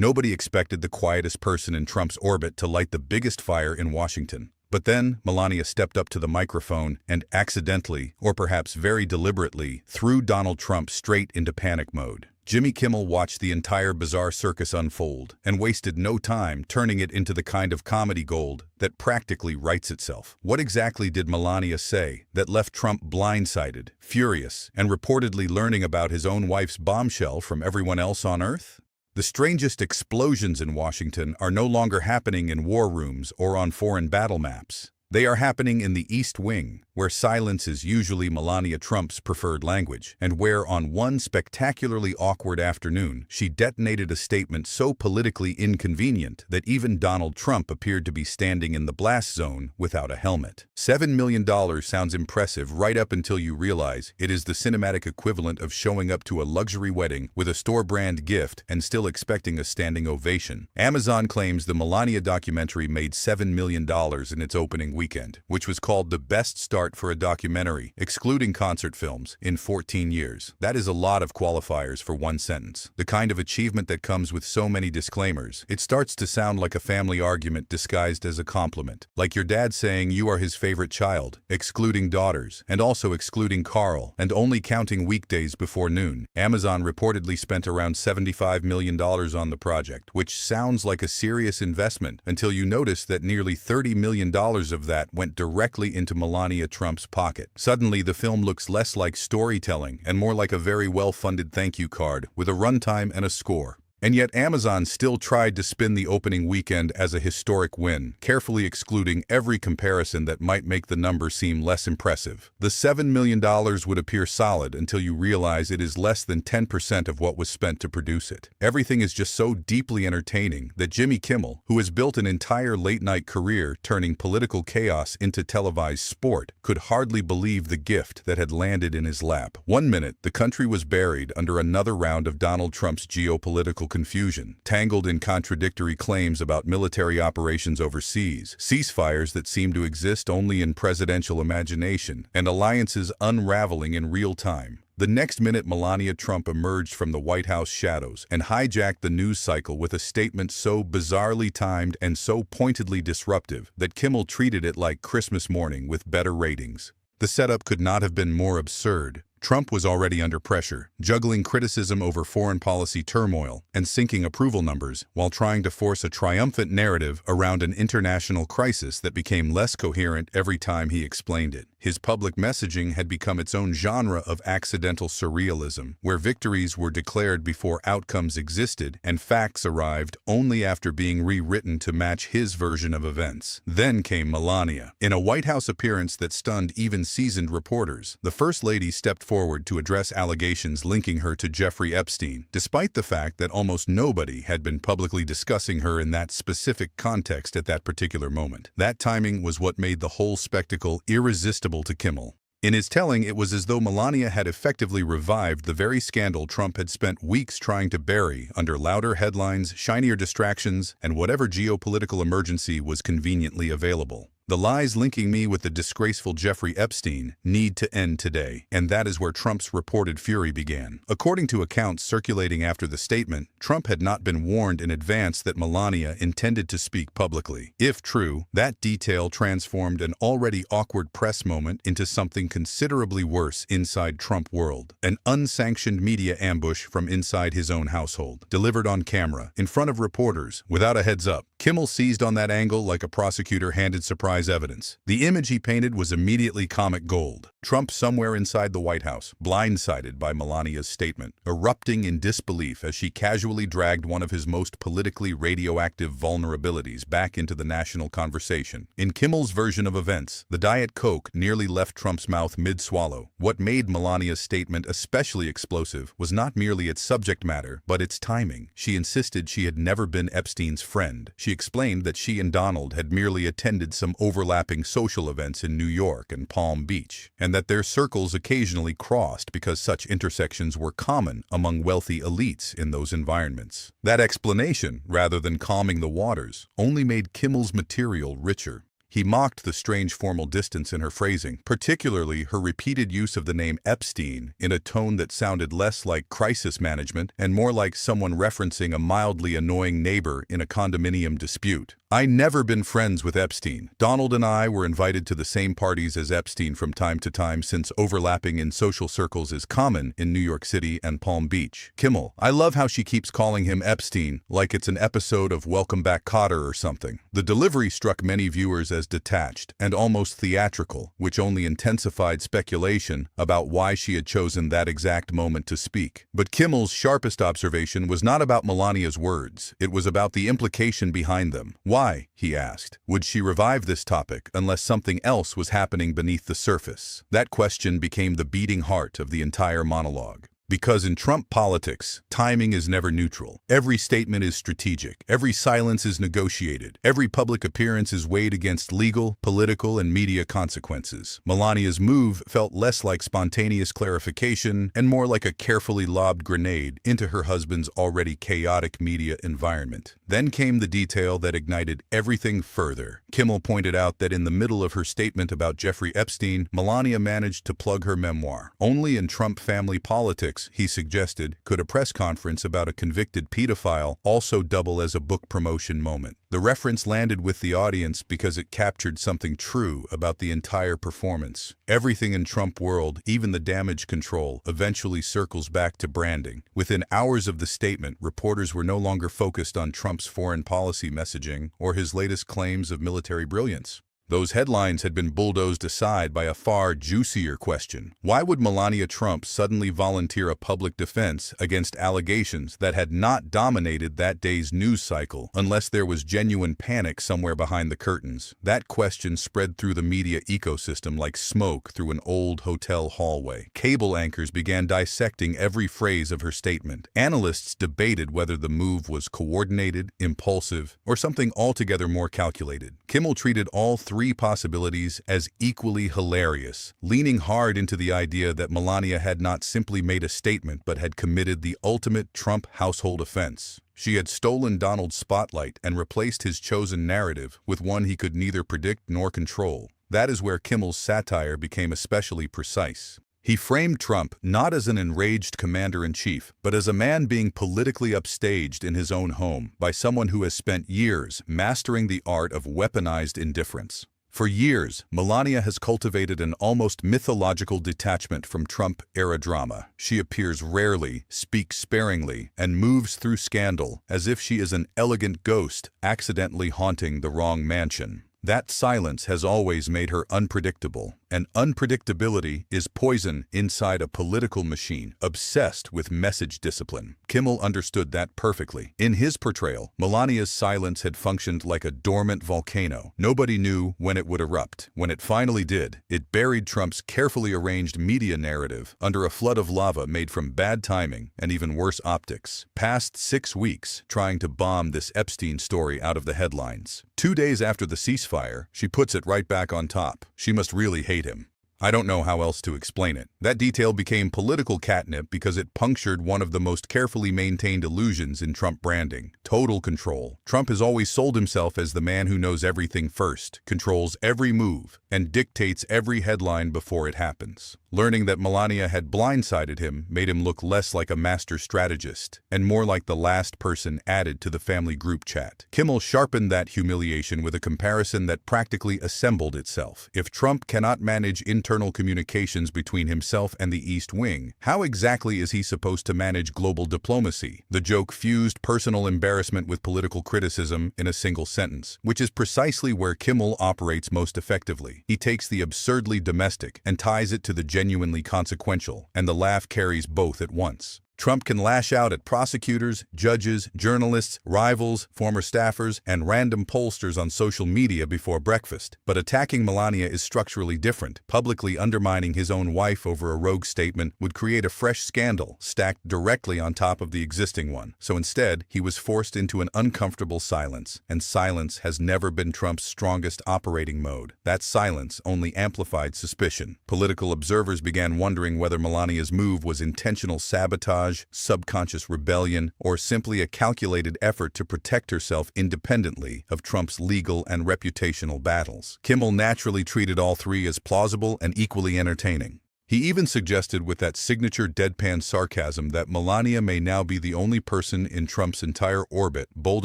Nobody expected the quietest person in Trump's orbit to light the biggest fire in Washington. But then, Melania stepped up to the microphone and accidentally, or perhaps very deliberately, threw Donald Trump straight into panic mode. Jimmy Kimmel watched the entire bizarre circus unfold and wasted no time turning it into the kind of comedy gold that practically writes itself. What exactly did Melania say that left Trump blindsided, furious, and reportedly learning about his own wife's bombshell from everyone else on Earth? The strangest explosions in Washington are no longer happening in war rooms or on foreign battle maps. They are happening in the East Wing, where silence is usually Melania Trump's preferred language, and where on one spectacularly awkward afternoon, she detonated a statement so politically inconvenient that even Donald Trump appeared to be standing in the blast zone without a helmet. $7 million sounds impressive right up until you realize it is the cinematic equivalent of showing up to a luxury wedding with a store-brand gift and still expecting a standing ovation. Amazon claims the Melania documentary made $7 million in its opening weekend, which was called the best start for a documentary, excluding concert films, in 14 years. That is a lot of qualifiers for one sentence. The kind of achievement that comes with so many disclaimers. It starts to sound like a family argument disguised as a compliment. Like your dad saying you are his favorite child, excluding daughters, and also excluding Carl, and only counting weekdays before noon. Amazon reportedly spent around $75 million on the project, which sounds like a serious investment until you notice that nearly $30 million of that went directly into Melania Trump's pocket. Suddenly, the film looks less like storytelling and more like a very well-funded thank you card with a runtime and a score. And yet Amazon still tried to spin the opening weekend as a historic win, carefully excluding every comparison that might make the number seem less impressive. The $7 million would appear solid until you realize it is less than 10% of what was spent to produce it. Everything is just so deeply entertaining that Jimmy Kimmel, who has built an entire late-night career turning political chaos into televised sport, could hardly believe the gift that had landed in his lap. One minute, the country was buried under another round of Donald Trump's geopolitical confusion, tangled in contradictory claims about military operations overseas, ceasefires that seem to exist only in presidential imagination, and alliances unraveling in real time. The next minute, Melania Trump emerged from the White House shadows and hijacked the news cycle with a statement so bizarrely timed and so pointedly disruptive that Kimmel treated it like Christmas morning with better ratings. The setup could not have been more absurd. Trump was already under pressure, juggling criticism over foreign policy turmoil and sinking approval numbers while trying to force a triumphant narrative around an international crisis that became less coherent every time he explained it. His public messaging had become its own genre of accidental surrealism, where victories were declared before outcomes existed and facts arrived only after being rewritten to match his version of events. Then came Melania. In a White House appearance that stunned even seasoned reporters, the First Lady stepped forward to address allegations linking her to Jeffrey Epstein, despite the fact that almost nobody had been publicly discussing her in that specific context at that particular moment. That timing was what made the whole spectacle irresistible to Kimmel. In his telling, it was as though Melania had effectively revived the very scandal Trump had spent weeks trying to bury under louder headlines, shinier distractions, and whatever geopolitical emergency was conveniently available. The lies linking me with the disgraceful Jeffrey Epstein need to end today, and that is where Trump's reported fury began. According to accounts circulating after the statement, Trump had not been warned in advance that Melania intended to speak publicly. If true, that detail transformed an already awkward press moment into something considerably worse inside Trump world. An unsanctioned media ambush from inside his own household, delivered on camera, in front of reporters, without a heads up. Kimmel seized on that angle like a prosecutor handed surprise evidence. The image he painted was immediately comic gold. Trump somewhere inside the White House, blindsided by Melania's statement, erupting in disbelief as she casually dragged one of his most politically radioactive vulnerabilities back into the national conversation. In Kimmel's version of events, the Diet Coke nearly left Trump's mouth mid-swallow. What made Melania's statement especially explosive was not merely its subject matter, but its timing. She insisted she had never been Epstein's friend. She explained that she and Donald had merely attended some overlapping social events in New York and Palm Beach, and that their circles occasionally crossed because such intersections were common among wealthy elites in those environments. That explanation, rather than calming the waters, only made Kimmel's material richer. He mocked the strange formal distance in her phrasing, particularly her repeated use of the name Epstein in a tone that sounded less like crisis management and more like someone referencing a mildly annoying neighbor in a condominium dispute. "I never been friends with Epstein. Donald and I were invited to the same parties as Epstein from time to time since overlapping in social circles is common in New York City and Palm Beach." Kimmel: "I love how she keeps calling him Epstein, like it's an episode of Welcome Back, Kotter or something." The delivery struck many viewers as detached and almost theatrical, which only intensified speculation about why she had chosen that exact moment to speak. But Kimmel's sharpest observation was not about Melania's words. It was about the implication behind them. Why, he asked, would she revive this topic unless something else was happening beneath the surface? That question became the beating heart of the entire monologue. Because in Trump politics, timing is never neutral. Every statement is strategic. Every silence is negotiated. Every public appearance is weighed against legal, political, and media consequences. Melania's move felt less like spontaneous clarification and more like a carefully lobbed grenade into her husband's already chaotic media environment. Then came the detail that ignited everything further. Kimmel pointed out that in the middle of her statement about Jeffrey Epstein, Melania managed to plug her memoir. Only in Trump family politics, he suggested, could a press conference about a convicted pedophile also double as a book promotion moment. The reference landed with the audience because it captured something true about the entire performance. Everything in Trump world, even the damage control, eventually circles back to branding. Within hours of the statement, reporters were no longer focused on Trump's foreign policy messaging or his latest claims of military brilliance. Those headlines had been bulldozed aside by a far juicier question. Why would Melania Trump suddenly volunteer a public defense against allegations that had not dominated that day's news cycle unless there was genuine panic somewhere behind the curtains? That question spread through the media ecosystem like smoke through an old hotel hallway. Cable anchors began dissecting every phrase of her statement. Analysts debated whether the move was coordinated, impulsive, or something altogether more calculated. Kimmel treated all three possibilities as equally hilarious, leaning hard into the idea that Melania had not simply made a statement but had committed the ultimate Trump household offense. She had stolen Donald's spotlight and replaced his chosen narrative with one he could neither predict nor control. That is where Kimmel's satire became especially precise. He framed Trump not as an enraged commander-in-chief, but as a man being politically upstaged in his own home by someone who has spent years mastering the art of weaponized indifference. For years, Melania has cultivated an almost mythological detachment from Trump-era drama. She appears rarely, speaks sparingly, and moves through scandal as if she is an elegant ghost accidentally haunting the wrong mansion. That silence has always made her unpredictable, and unpredictability is poison inside a political machine obsessed with message discipline. Kimmel understood that perfectly. In his portrayal, Melania's silence had functioned like a dormant volcano. Nobody knew when it would erupt. When it finally did, it buried Trump's carefully arranged media narrative under a flood of lava made from bad timing and even worse optics. Past 6 weeks trying to bomb this Epstein story out of the headlines. 2 days after the ceasefire, she puts it right back on top. She must really hate him. I don't know how else to explain it. That detail became political catnip because it punctured one of the most carefully maintained illusions in Trump branding: total control. Trump has always sold himself as the man who knows everything first, controls every move, and dictates every headline before it happens. Learning that Melania had blindsided him made him look less like a master strategist and more like the last person added to the family group chat. Kimmel sharpened that humiliation with a comparison that practically assembled itself. If Trump cannot manage internal communications between himself and the East Wing, how exactly is he supposed to manage global diplomacy? The joke fused personal embarrassment with political criticism in a single sentence, which is precisely where Kimmel operates most effectively. He takes the absurdly domestic and ties it to the genuinely consequential, and the laugh carries both at once. Trump can lash out at prosecutors, judges, journalists, rivals, former staffers, and random pollsters on social media before breakfast. But attacking Melania is structurally different. Publicly undermining his own wife over a rogue statement would create a fresh scandal stacked directly on top of the existing one. So instead, he was forced into an uncomfortable silence, and silence has never been Trump's strongest operating mode. That silence only amplified suspicion. Political observers began wondering whether Melania's move was intentional sabotage sabotage, subconscious rebellion, or simply a calculated effort to protect herself independently of Trump's legal and reputational battles. Kimmel naturally treated all three as plausible and equally entertaining. He even suggested with that signature deadpan sarcasm that Melania may now be the only person in Trump's entire orbit bold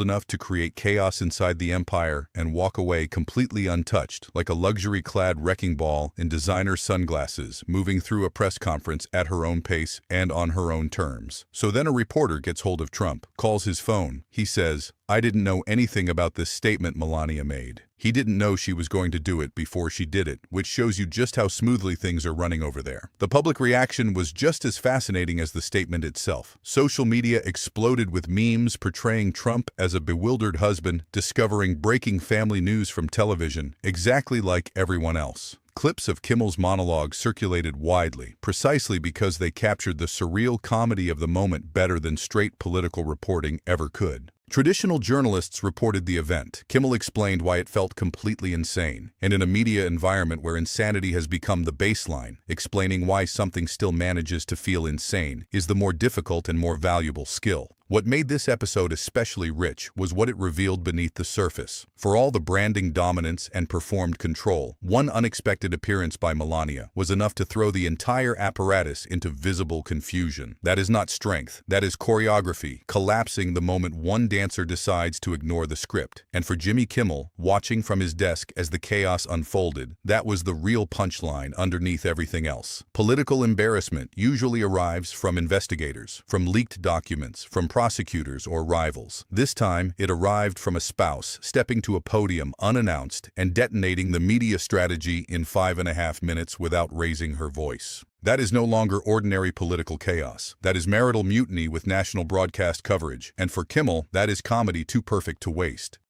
enough to create chaos inside the empire and walk away completely untouched, like a luxury-clad wrecking ball in designer sunglasses, moving through a press conference at her own pace and on her own terms. So then a reporter gets hold of Trump, calls his phone. He says, "I didn't know anything about this statement Melania made." He didn't know she was going to do it before she did it, which shows you just how smoothly things are running over there. The public reaction was just as fascinating as the statement itself. Social media exploded with memes portraying Trump as a bewildered husband, discovering breaking family news from television, exactly like everyone else. Clips of Kimmel's monologue circulated widely, precisely because they captured the surreal comedy of the moment better than straight political reporting ever could. Traditional journalists reported the event. Kimmel explained why it felt completely insane, and in a media environment where insanity has become the baseline, explaining why something still manages to feel insane is the more difficult and more valuable skill. What made this episode especially rich was what it revealed beneath the surface. For all the branding dominance and performed control, one unexpected appearance by Melania was enough to throw the entire apparatus into visible confusion. That is not strength, that is choreography, collapsing the moment one dancer decides to ignore the script. And for Jimmy Kimmel, watching from his desk as the chaos unfolded, that was the real punchline underneath everything else. Political embarrassment usually arrives from investigators, from leaked documents, from prosecutors or rivals. This time, it arrived from a spouse stepping to a podium unannounced and detonating the media strategy in 5.5 minutes without raising her voice. That is no longer ordinary political chaos. That is marital mutiny with national broadcast coverage. And for Kimmel, that is comedy too perfect to waste.